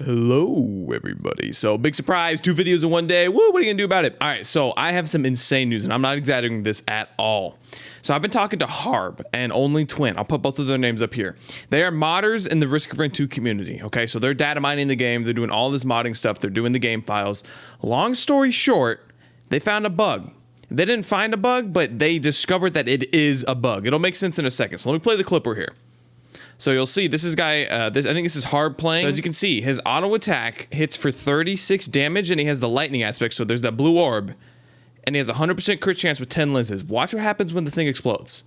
Hello, everybody. So, big surprise, 2 videos in one day. Woo, what are you gonna do about it? All right, so I have some insane news, and I'm not exaggerating this at all. So, I've been talking to Harb and Onlytwinn. I'll put both of their names up here. They are modders in the Risk of Rain 2 community, okay? So, they're data mining the game. They're doing all this modding stuff. They're doing the game files. Long story short, they found a bug. They didn't find a bug, but they discovered that it is a bug. It'll make sense in a second. So, let me play the clip we're here. So you'll see this is I think this is Harb playing. So as you can see, his auto attack hits for 36 damage and he has the lightning aspect. So there's that blue orb and he has a 100% crit chance with 10 lenses. Watch what happens when the thing explodes.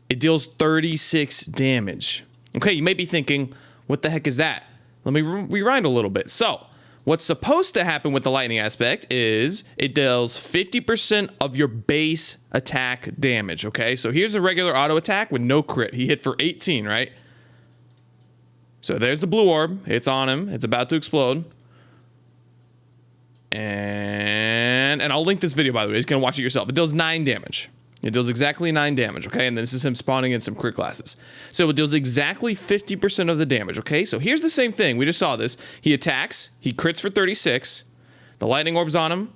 It deals 36 damage. Okay, you may be thinking, what the heck is that? Let me rewind a little bit. So what's supposed to happen with the lightning aspect is it deals 50% of your base attack damage, okay? So here's a regular auto attack with no crit. He hit for 18, right? So there's the blue orb. It's on him. It's about to explode. And I'll link this video, by the way. You're going to watch it yourself. It deals 9 damage. It deals exactly 9 damage, okay? And then this is him spawning in some crit classes. So it deals exactly 50% of the damage, okay? So here's the same thing. We just saw this. He attacks. He crits for 36. The lightning orb's on him.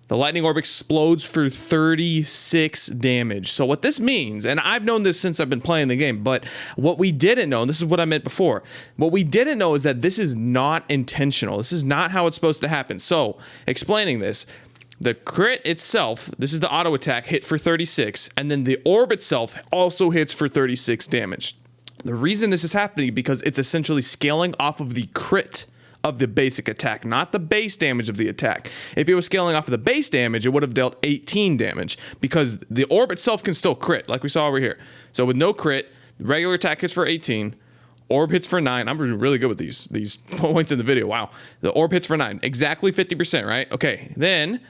The lightning orb explodes for 36 damage. So what this means, and I've known this since I've been playing the game, but what we didn't know, and this is what I meant before, what we didn't know is that this is not intentional. This is not how it's supposed to happen. So explaining this, the crit itself, this is the auto attack, hit for 36, and then the orb itself also hits for 36 damage. The reason this is happening because it's essentially scaling off of the crit of the basic attack, not the base damage of the attack. If it was scaling off of the base damage, it would have dealt 18 damage because the orb itself can still crit, like we saw over here. So with no crit, the regular attack hits for 18, orb hits for 9. I'm really good with these points in the video. Wow. The orb hits for 9, exactly 50%, right? Okay, then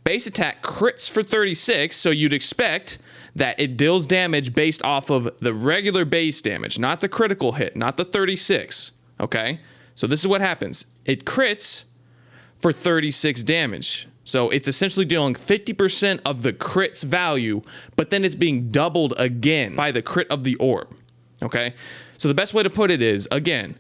base attack crits for 36, so you'd expect that it deals damage based off of the regular base damage, not the critical hit, not the 36, okay? So this is what happens. It crits for 36 damage. So it's essentially dealing 50% of the crit's value, but then it's being doubled again by the crit of the orb, okay? So the best way to put it is, again,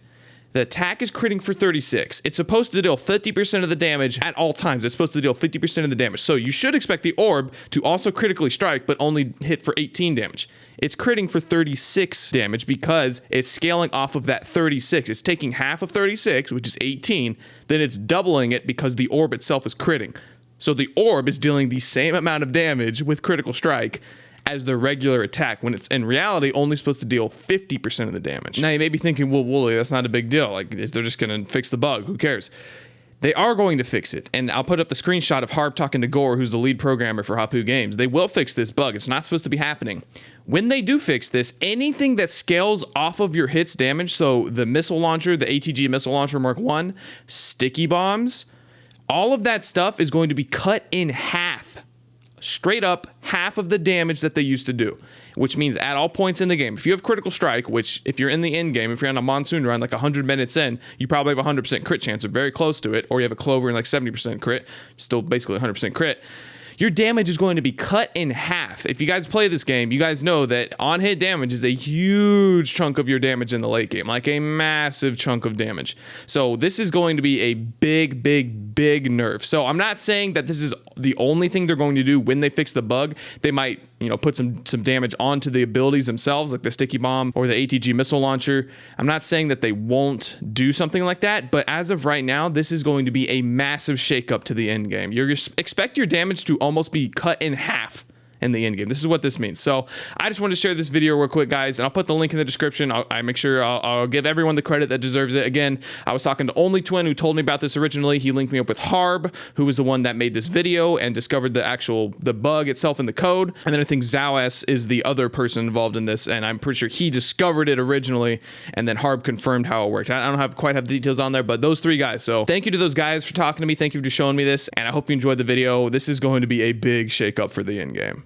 the attack is critting for 36. It's supposed to deal 50% of the damage at all times. It's supposed to deal 50% of the damage. So you should expect the orb to also critically strike, but only hit for 18 damage. It's critting for 36 damage because it's scaling off of that 36. It's taking half of 36, which is 18, then it's doubling it because the orb itself is critting. So the orb is dealing the same amount of damage with critical strike as the regular attack, when it's in reality only supposed to deal 50% of the damage. Now you may be thinking, well, Woolie, that's not a big deal. Like, they're just gonna fix the bug, who cares? They are going to fix it, and I'll put up the screenshot of Harb talking to Gore, who's the lead programmer for Hapu Games. They will fix this bug. It's not supposed to be happening. When they do fix this, anything that scales off of your hits damage, so the missile launcher, the ATG missile launcher Mark 1, sticky bombs, all of that stuff is going to be cut in half. Straight up half of the damage that they used to do, which means at all points in the game, if you have critical strike, which if you're in the end game, if you're on a monsoon run like 100 minutes in, you probably have a 100% crit chance or very close to it, or you have a clover and like 70% crit, still basically 100% crit, your damage is going to be cut in half. If you guys play this game, you guys know that on hit damage is a huge chunk of your damage in the late game, like a massive chunk of damage. So this is going to be a big nerf. So I'm not saying that this is the only thing they're going to do when they fix the bug. They might, you know, put some damage onto the abilities themselves, like the sticky bomb or the ATG missile launcher. I'm not saying that they won't do something like that, but as of right now, this is going to be a massive shakeup to the end game. You expect your damage to almost be cut in half in the end game. This is what this means. So I just wanted to share this video real quick, guys, and I'll put the link in the description. I'll make sure I'll give everyone the credit that deserves it. Again, I was talking to Onlytwinn, who told me about this originally. He linked me up with Harb, who was the one that made this video and discovered the bug itself in the code. And then I think Zowes is the other person involved in this, and I'm pretty sure he discovered it originally, and then Harb confirmed how it worked. I don't quite have the details on there, but those 3 guys. So thank you to those guys for talking to me. Thank you for showing me this, and I hope you enjoyed the video. This is going to be a big shakeup for the end game.